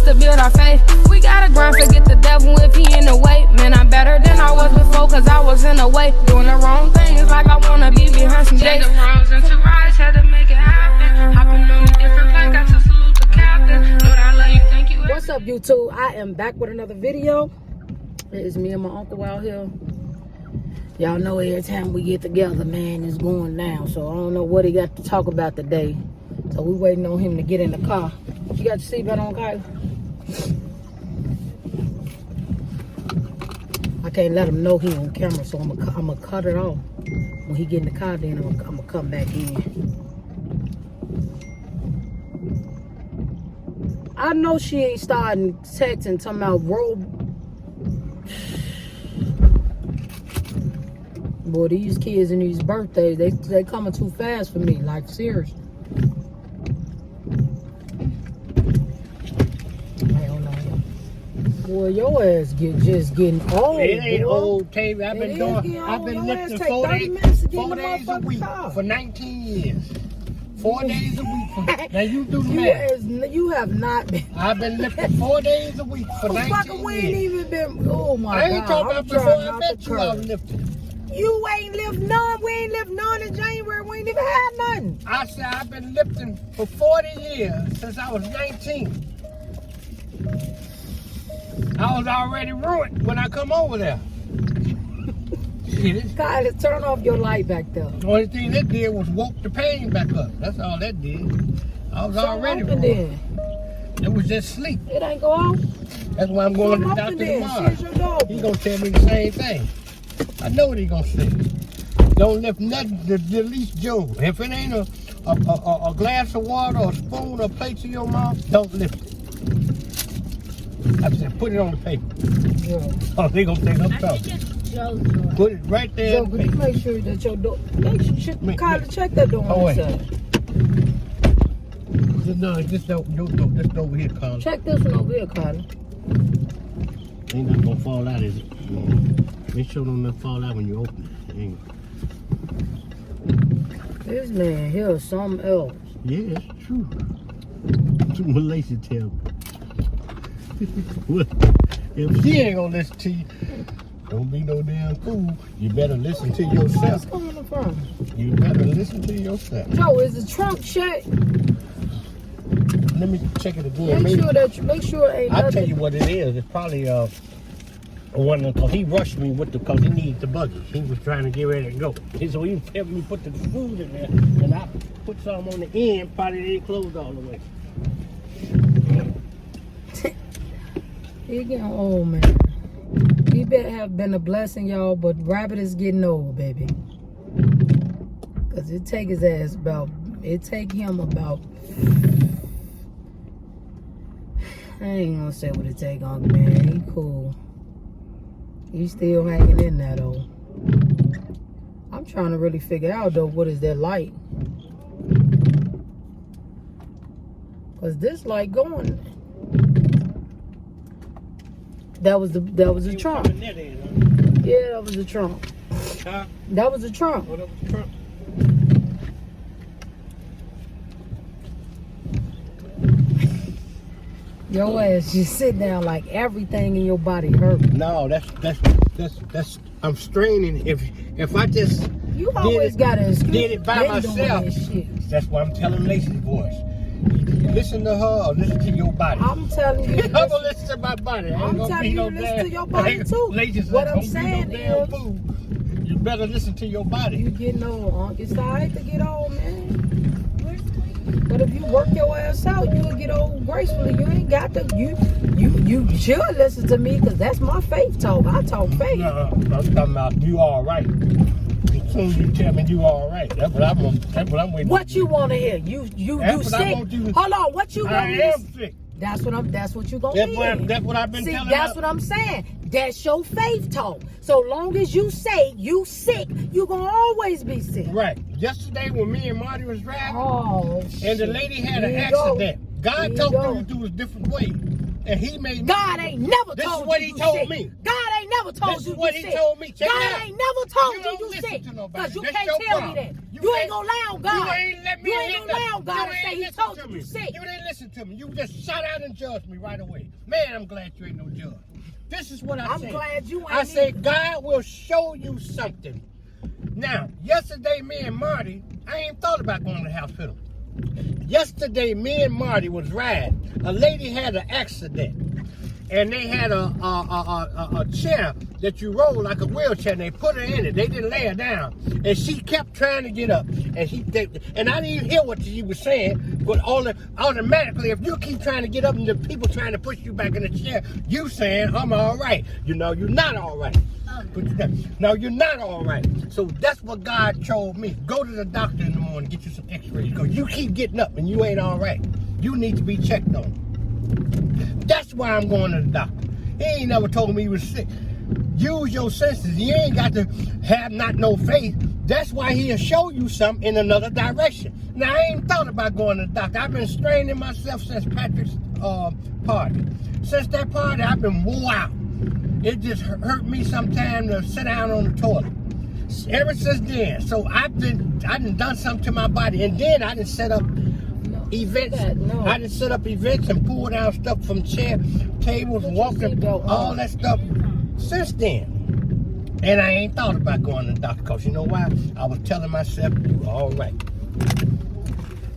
to build our faith. We gotta grind, forget the devil if he in the way. Man, I'm better than I was before, cause I was in the way. Doing the wrong things like I wanna be behind some days. Take the wrongs into rights, had to make it happen. Hopping on a different plane, got to salute the captain. Lord, I love you, thank you. What's up, YouTube? I am back with another video. It is me and my uncle out here. Y'all know every time we get together, man, it's going down. So I don't know what he got to talk about today. So we waiting on him to get in the car. You got your seatbelt on, Kyle? I can't let him know he on camera, so I'm gonna cut it off. When he get in the car, then I'm gonna come back in. I know she ain't starting texting, talking about boy, these kids and these birthdays, they coming too fast for me, like seriously. Boy, your ass just getting old. It ain't boy. old, Tavi. I've been lifting 4 days a week for 19 years. 4 days a week. Now you do the math. You have not been. I've been lifting 4 days a week for 19 years. We ain't even been. Oh my God. I ain't talking about before I met you. I was lifting. You ain't lived none. We ain't lived none in January. We ain't even had nothing. I said I've been lifting for 40 years since I was 19. I was already ruined when I come over there. Kyle, turn off your light back there. The only thing that did was woke the pain back up. That's all that did. I was already ruined. It was just sleep. It ain't go off? That's why I'm going to the doctor tomorrow. He's going to tell me the same thing. I know what he's going to say. Don't lift nothing to the least Joe. If it ain't a glass of water or a spoon or plate to your mouth, don't lift it. I said, put it on the paper. Yeah. Oh, they gonna think I'm talking. Put it right there. Joe, could you make sure that your door? Kyle, check that door on the side. No, this over here, Carl. Check this one over here, Kyle. Ain't not gonna fall out, is it? Make sure don't fall out when you open it. This man here is something else. Yeah, it's true. Too Malaysia tell me. Well, if she ain't gonna listen to you, don't be no damn fool. You better listen to yourself. What's going on? You better listen to yourself. Joe, is the trunk shut? Let me check it again. Make sure it ain't I'll nothing. tell you what it is. It's probably one because he rushed me because he needed the buggy. He was trying to get ready to go. So he helped me put the food in there, and I put some on the end. Probably didn't close all the way. He getting old, man. He better have been a blessing, y'all, but Rabbit is getting old, baby. Cause it take him about, I ain't gonna say what it take on, man. He cool. He's still hanging in there though. I'm trying to really figure out though, what is that light? Cause this light going. That was the trunk. Yeah, that was the trunk. Huh? That was the trunk. Oh, that was the trunk. Your ass just sit down like everything in your body hurt. No, that's I'm straining. If I just you always got to did it by myself. That's why I'm telling Lacey's voice. You listen to her or listen to your body. I'm telling you. I'm gonna listen to my body. I'm telling you, listen to your body too. What I'm saying is, you better listen to your body. You getting old, it's all right to get old, man. But if you work your ass out, you'll get old gracefully. You ain't got to. You should listen to me because that's my faith talk. I talk faith. No, I'm talking about you all right. As soon as you tell me you all right, that's what I'm waiting. What you want to hear? You sick? Hold on, what you want to hear? I am sick. That's what you gonna hear. That's what I've been telling. That's what I'm saying. That's your faith talk. So long as you say you sick, you gonna always be sick. Right. Yesterday when me and Marty was driving, and the lady had an accident. God told me to do a different way. And he made God ain't never this told is what you he you told sick. me. God ain't never told This you is what you he sick. told me. Check God it out. ain't never told You you don't you listen sick. to nobody. Because you That's can't your tell problem. me that. You You ain't gonna lie on God. You ain't let me You ain't gonna lie on God and say he told you me. you sick. You didn't listen to me. You just shut out and judged me right away. Man, I'm glad you ain't no judge. This is what I say. I'm glad you ain't. I say God will show you something. Now, yesterday, me and Marty, I ain't thought about going to the hospital. Yesterday, me and Marty was riding. A lady had an accident, and they had a chair that you roll like a wheelchair, and they put her in it. They didn't lay her down, and she kept trying to get up. And and I didn't even hear what she was saying, but automatically, if you keep trying to get up and the people trying to push you back in the chair, you saying, I'm all right. You know, you're not all right. No, you're not all right. So that's what God told me. Go to the doctor in the morning, get you some x-rays, because you keep getting up and you ain't all right. You need to be checked on. That's why I'm going to the doctor. He ain't never told me he was sick. Use your senses. You ain't got to have not no faith. That's why he'll show you something in another direction. Now, I ain't thought about going to the doctor. I've been straining myself since Patrick's party. Since that party, I've been wore out. It just hurt me sometimes to sit down on the toilet. Ever since then. So I done done something to my body. And then I done set up events. I done set up events and pulled down stuff from tables, walking, all that stuff since then. And I ain't thought about going to the doctor, because you know why? I was telling myself, you all right.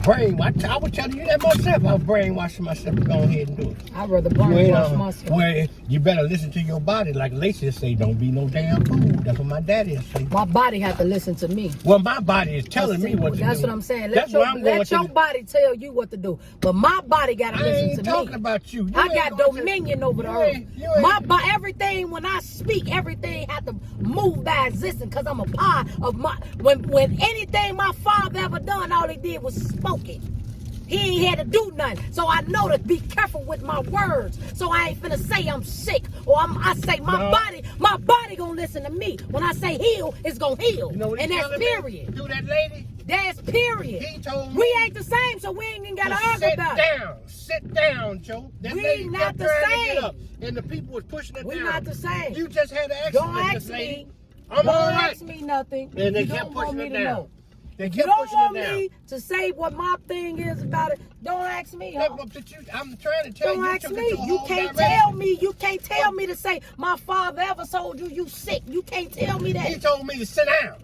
Brainwash. I was telling you that myself. I was brainwashing myself to go ahead and do it. I'd rather brainwash myself. Well, you better listen to your body. Like Lacey say, don't be no damn fool. That's what my daddy say. My body has to listen to me. Well, my body is telling me what to do. That's what I'm saying. Let your body tell you what to do. But my body got to listen to me. I ain't talking about you. I got dominion over the earth. My body, everything, when I speak, everything has to move by existence, because I'm a part of my... When anything my father ever done, all he did was spoke it. He ain't had to do nothing. So I know to be careful with my words. So I ain't finna say I'm sick, or I say my body gonna listen to me. When I say heal, it's gonna heal. You know what, and that's period. Do that lady? That's period. He told me. We ain't the same, so we ain't even gotta argue about it. Sit down, Joe. That lady not the same. same. Up, and the people was pushing it down. We not the same. You just had an accident. Don't ask me. I'm all right. Don't ask me nothing. And they you kept don't want pushing me it to down. know. They If you kept don't pushing want it down. me to say what my thing is about it, don't ask me. Huh? I'm trying to tell Don't you. ask me. You can't tell me. You can't tell me to say my father ever told you you sick. You can't tell me that. He told me to sit down.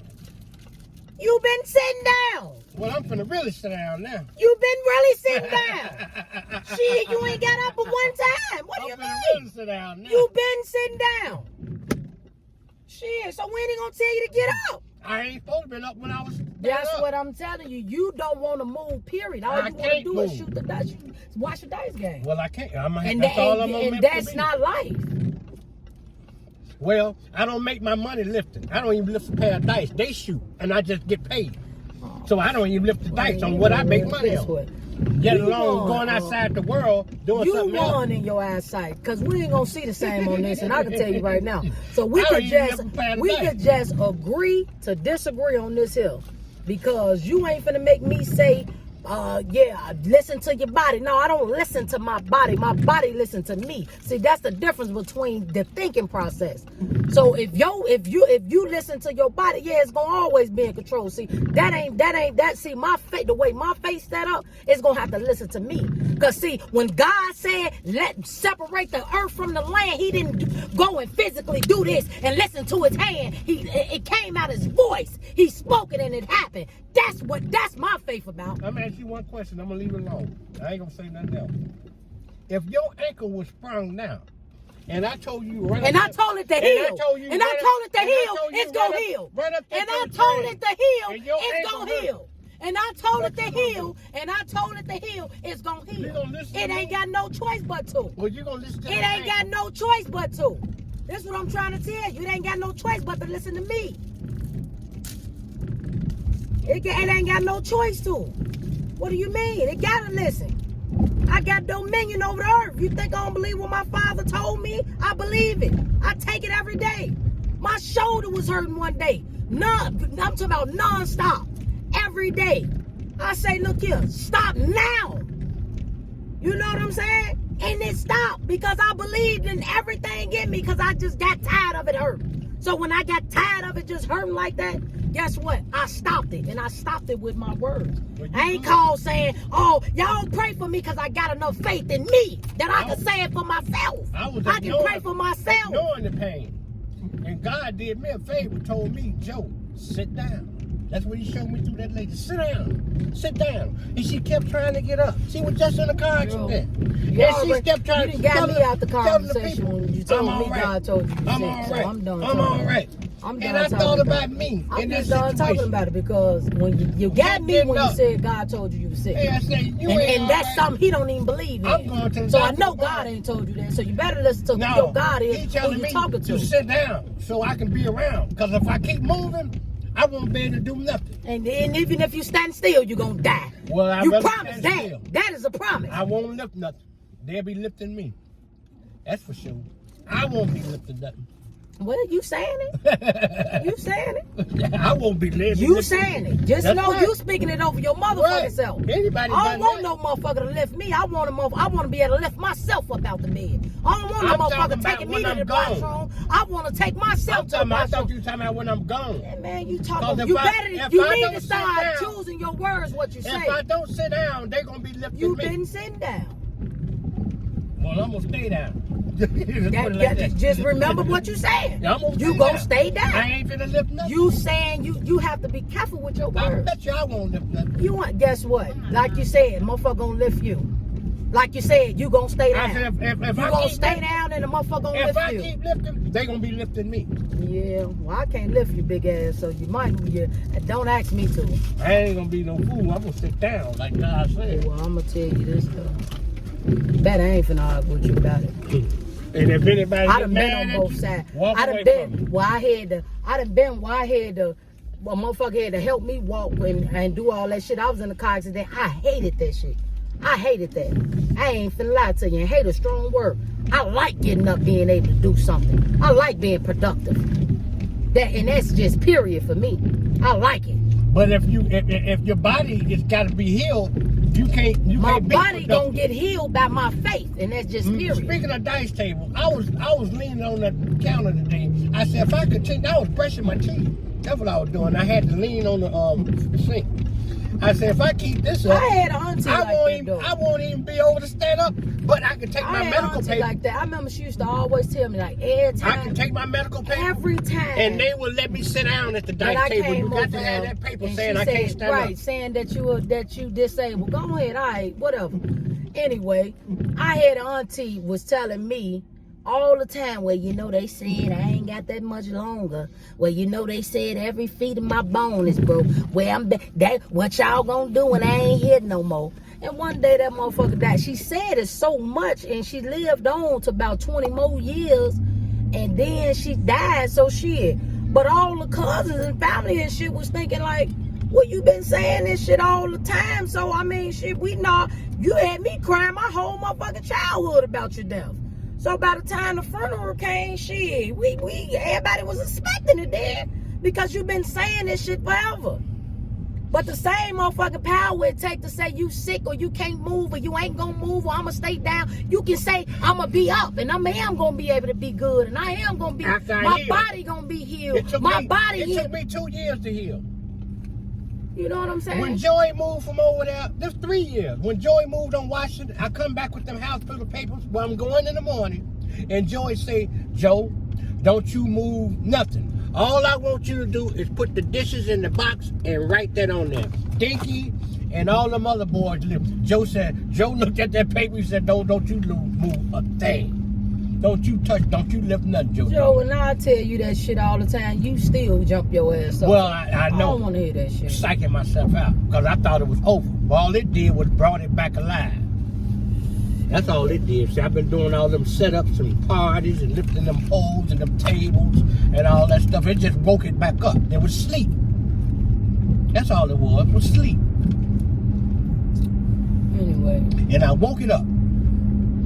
You've been sitting down. Well, I'm finna really sit down now. You've been really sitting down. Shit, you ain't got up but one time. What do you mean? Really sit down now. You've been sitting down. Shit, so when he gonna tell you to get up? I ain't supposed to be up when I was. That's what I'm telling you. You don't want to move, period. All you want to do is shoot the dice, watch the dice game. Well, I can't. That's all I'm and that's not life. Well, I don't make my money lifting. I don't even lift a pair of dice. They shoot, and I just get paid. So I don't even lift the dice on what I make money on. Get along going outside the world doing something else. You won in your eyesight, because we ain't gonna see the same on this, and I can tell you right now. So we could just agree to disagree on this hill, because you ain't finna make me say, yeah, listen to your body. No, I don't listen to my body. My body listen to me. See, that's the difference between the thinking process. So if you listen to your body, yeah, it's gonna always be in control. See, see, the way my face set up, it's gonna have to listen to me. Cause see, when God said separate the earth from the land, he didn't go and physically do this and listen to his hand. It came out his voice. He spoke it and it happened. That's my faith about. I'm gonna ask you one question. I'm gonna leave it alone. I ain't gonna say nothing else. If your ankle was sprung now, and I told you right, and I told it to heal, and I told it to heal, it's gonna heal. And I told it to heal, it's gonna heal. And I told it to heal, and I told it to heal, it's gonna heal. It ain't got no choice but to. Well, you gonna listen to it ain't got no choice but to. That's what I'm trying to tell you. It ain't got no choice but to listen to me. It ain't got no choice to. What do you mean? It gotta listen. I got dominion over the earth. You think I don't believe what my father told me? I believe it. I take it every day. My shoulder was hurting one day. I'm talking about non-stop. Every day. I say, look here, stop now. You know what I'm saying? And it stopped because I believed in everything in me, because I just got tired of it hurting. So when I got tired of it just hurting like that, guess what? I stopped it, and I stopped it with my words. Well, I ain't called saying, oh, y'all pray for me because I got enough faith in me that I can say it for myself. I can pray for myself. Ignoring the pain. And God did me a favor, told me, Joe, sit down. That's what he showed me through that lady. Sit down. Sit down. And she kept trying to get up. She was just in the car accident. And she kept trying to got me out the conversation when you told me God told you to sit. I'm all right. So I'm done. I'm all right. And I thought about me. I'm just done talking about it because when you got me when you said God told you to sit. Hey, I said, and that's something he don't even believe in. I'm going to the so I know God ain't told you that. So you better listen to your God is who you talking to. Sit down so I can be around. Because if I keep moving, I won't be able to do nothing. And even if you stand still, you're going to die. Well, you promised that. Still. That is a promise. I won't lift nothing. They'll be lifting me. That's for sure. I won't be lifting nothing. Well, you saying it. You saying it. I won't be lifting. You saying it. Just know you speaking it over your motherfucking self. Anybody I don't want no motherfucker to lift me. I want to be able to lift myself up out the bed. I don't want no motherfucker taking me to the bathroom. I want to take myself to the bathroom. I thought you were talking about when I'm gone. Yeah, man, you talking. You need to start choosing your words, what you say. If I don't sit down, they're going to be lifting me. You've been sitting down. Well, I'm going to stay down. Just remember what you said. You gonna stay down. I ain't finna lift nothing. You saying you have to be careful with your words. I bet you I won't lift nothing. You want? Guess what? Like you said, motherfucker gonna lift you. Like you said, you gonna stay down. If you gonna stay down and the motherfucker gonna lift you. If I keep lifting, they gonna be lifting me. Yeah, well I can't lift you, big ass. So you might. Don't ask me to. I ain't gonna be no fool. I'm gonna sit down like God said. Well, I'm gonna tell you this though. Bet I ain't finna argue with you about it. And if anybody I done been on both sides. I done been where I had to. A motherfucker had to help me walk and do all that shit. I was in the car accident. I hated that shit. I hated that. I ain't finna lie to you. And hate a strong word. I like getting up, being able to do something. I like being productive. That's just period for me. I like it. But if your body has got to be healed, you can't. My body gonna get healed by my faith, and that's just period. Speaking of dice table, I was leaning on the counter today. I said if I could, I was brushing my teeth. That's what I was doing. I had to lean on the sink. I said if I keep this up, I had an auntie I won't even be able to stand up. But I can take my medical paper. Like that. I remember she used to always tell me like every time. I can take my medical paper. Every time. And they will let me sit down at the dice table. You got to have that paper saying I can't stand up. Right, saying that you disabled. Go ahead, all right, whatever. Anyway, I had an auntie was telling me all the time, well, you know, they said I ain't got that much longer. Well, you know, they said every feet of my bone is broke. Well, what y'all gonna do when I ain't here no more? And one day that motherfucker died. She said it so much, and she lived on to about 20 more years, and then she died, so shit. But all the cousins and family and shit was thinking like, well, you been saying this shit all the time, so I mean, shit, we know you had me crying my whole motherfucking childhood about your death. So by the time the funeral came, shit, everybody was expecting it then because you've been saying this shit forever. But the same motherfucking power it take to say you sick or you can't move or you ain't gonna move or I'ma stay down, you can say I'ma be up and I am gonna be able to be good and I am gonna be, my body gonna be healed. It took me 2 years to heal. You know what I'm saying? When Joey moved from over there, this 3 years. When Joey moved on Washington, I come back with them house full of papers where I'm going in the morning. And Joey say, Joe, don't you move nothing. All I want you to do is put the dishes in the box and write that on there. Dinky and all them other boys live. Joe looked at that paper, he said, don't you move a thing. Don't you lift nothing, Joe. Joe, and I tell you that shit all the time. You still jump your ass up. Well, I know. I don't want to hear that shit. Psyching myself out because I thought it was over. All it did was brought it back alive. That's all it did. See, I've been doing all them setups and parties and lifting them poles and them tables and all that stuff. It just woke it back up. It was sleep. That's all it was sleep. Anyway. And I woke it up.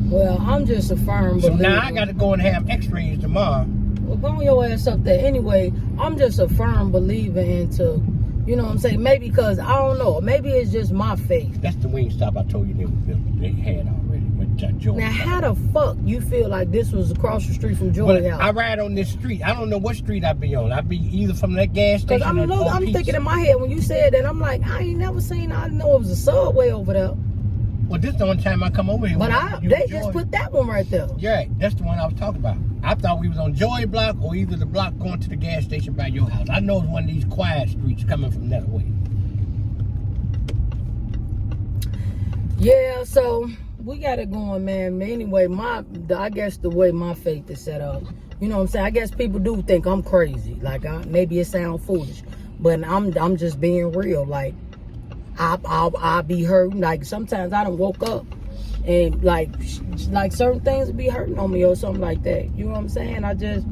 Well, I'm just a firm believer. So now I got to go and have x-rays tomorrow. Well, go your ass up there. Anyway, I'm just a firm believer into, you know what I'm saying? Maybe because, I don't know, maybe it's just my faith. That's the Wingstop I told you they had already. But Joey. Now, how the fuck you feel like this was across the street from Joey house? I ride on this street. I don't know what street I be on. I be either from that gas Because station I'm thinking in my head when you said that, I'm like, I ain't never seen, I know it was a Subway over there. Well, this is the only time I come over here. But they just put that one right there. Yeah, that's the one I was talking about. I thought we was on Joy Block or either the block going to the gas station by your house. I know it's one of these quiet streets coming from that way. Yeah, so we got it going, man. Anyway, I guess the way my faith is set up, you know what I'm saying? I guess people do think I'm crazy. Like, maybe it sounds foolish, but I'm just being real. Like, I'll be hurting. Like, sometimes I done woke up and like certain things be hurting on me or something like that. You know what I'm saying? I just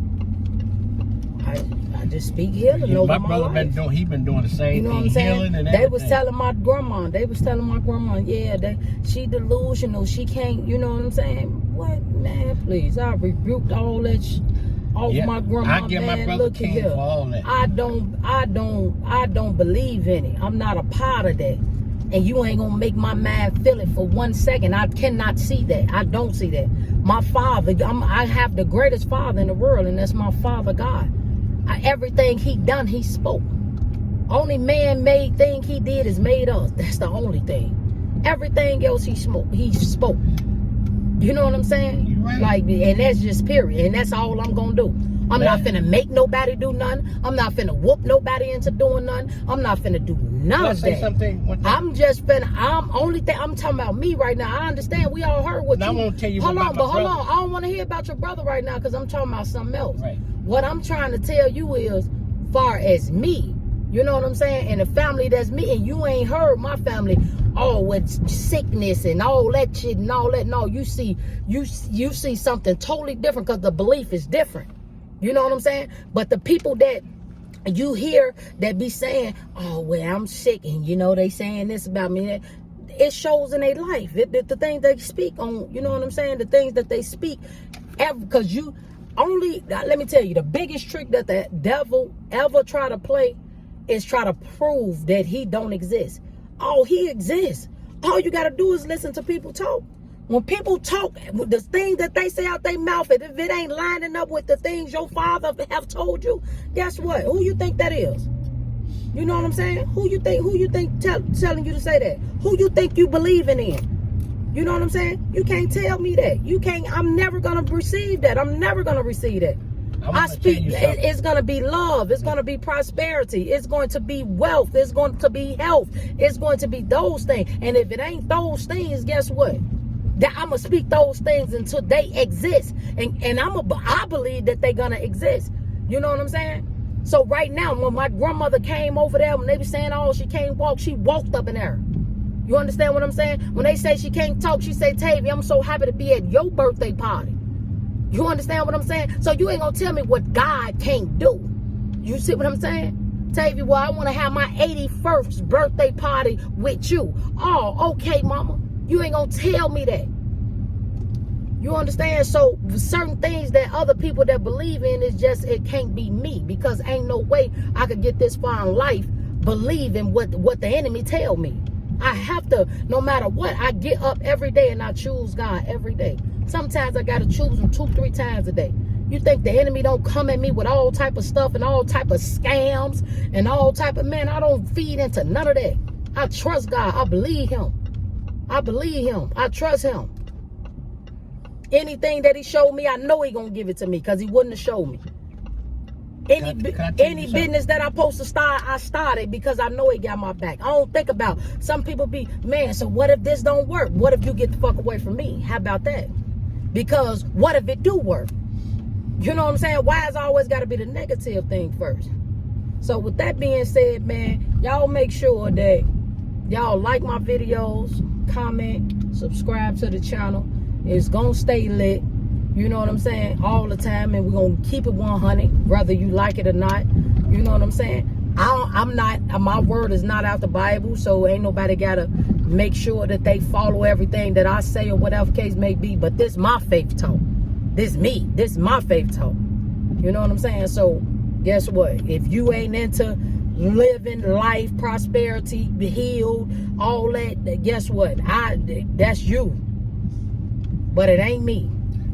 speak healing over my life. My brother been doing the same you know thing, what I'm saying? healing and they everything. was telling my grandma, yeah, she delusional, she can't, you know what I'm saying? What, man, please, I rebuked all that off my grandma. I give man, my brother look king here. for all that. I don't believe in it. I'm not a part of that. And you ain't gonna make my mind feel it for 1 second. I cannot see that. I don't see that. My father, I have the greatest father in the world, and that's my father, God. Everything he done, he spoke. Only man-made thing he did is made us. That's the only thing. Everything else he spoke. You know what I'm saying? Right. Like, and that's just period. And that's all I'm gonna do. I'm not finna make nobody do nothing. I'm not finna whoop nobody into doing nothing. I'm not finna do none of that. I'm talking about me right now. I understand we all heard what now you. I won't tell you hold about on, my but hold brother. on. I don't want to hear about your brother right now because I'm talking about something else. Right. What I'm trying to tell you is, far as me, you know what I'm saying, and the family that's me, and you ain't heard my family. Oh, with sickness and all that shit and all that. No, you see something totally different because the belief is different. You know what I'm saying? But the people that you hear that be saying, oh, well, I'm sick, and you know they saying this about me, it shows in their life. The things they speak on, you know what I'm saying? The things that they speak, because let me tell you, the biggest trick that the devil ever try to play is try to prove that he don't exist. Oh, he exists. All you got to do is listen to people talk. When people talk, the things that they say out their mouth, if it ain't lining up with the things your father have told you, guess what? Who you think that is? You know what I'm saying? Who you think telling you to say that? Who you think you believing in? You know what I'm saying? You can't tell me that. You can't. I'm never gonna receive that. I'm never gonna receive that. I speak. It's gonna be love. It's gonna be prosperity. It's going to be wealth. It's going to be health. It's going to be those things. And if it ain't those things, guess what? That I'm gonna speak those things until they exist, and I believe that they're gonna exist. You know what I'm saying? So right now, when my grandmother came over there, when they be saying, oh, she can't walk, she walked up in there. You understand what I'm saying? When they say she can't talk, she say, Tavy, I'm so happy to be at your birthday party. You understand what I'm saying? So you ain't gonna tell me what God can't do. You see what I'm saying? Tavy, well, I want to have my 81st birthday party with you. Oh, okay, mama. You ain't gonna tell me that. You understand? So certain things that other people that believe in is just, it can't be me, because ain't no way I could get this far in life believing what the enemy tell me. I have to, no matter what, I get up every day and I choose God every day. Sometimes I gotta choose him 2-3 times a day. You think the enemy don't come at me with all type of stuff and all type of scams and all type of, man, I don't feed into none of that. I trust God. I believe him. I trust him. Anything that he showed me, I know he gonna give it to me, because he wouldn't have showed me. Any business that I'm supposed to start, I started because I know he got my back. I don't think about, some people be, man, so what if this don't work? What if you get the fuck away from me? How about that? Because what if it do work? You know what I'm saying? Why is always got to be the negative thing first? So with that being said, man, y'all make sure that y'all like my videos, comment, subscribe to the channel. It's gonna stay lit, you know what I'm saying, all the time, and we're gonna keep it 100, whether you like it or not. You know what I'm saying? I'm not, my word is not out the Bible, so ain't nobody gotta make sure that they follow everything that I say or whatever case may be. But this my faith talk. This my faith talk. You know what I'm saying? So guess what? If you ain't into living life, prosperity, be healed, all that, guess what? That's you. but it ain't me.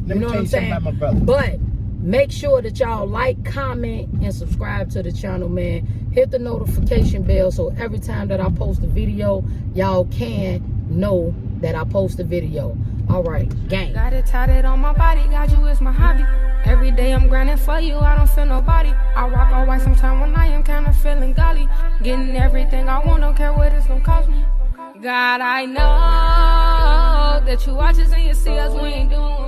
Let You me know what tell I'm you something saying? about my brother. But make sure that y'all like, comment, and subscribe to the channel, man. Hit the notification bell so every time that I post a video, y'all can know that I post a video. All right, gang. Got it tatted on my body, got you is my hobby. Every day I'm grinding for you, I don't feel nobody. I rock all white sometime when I am kinda feeling golly. Getting everything I want, don't care what it's gonna cost me. God, I know that you watch us and you see us, we ain't doing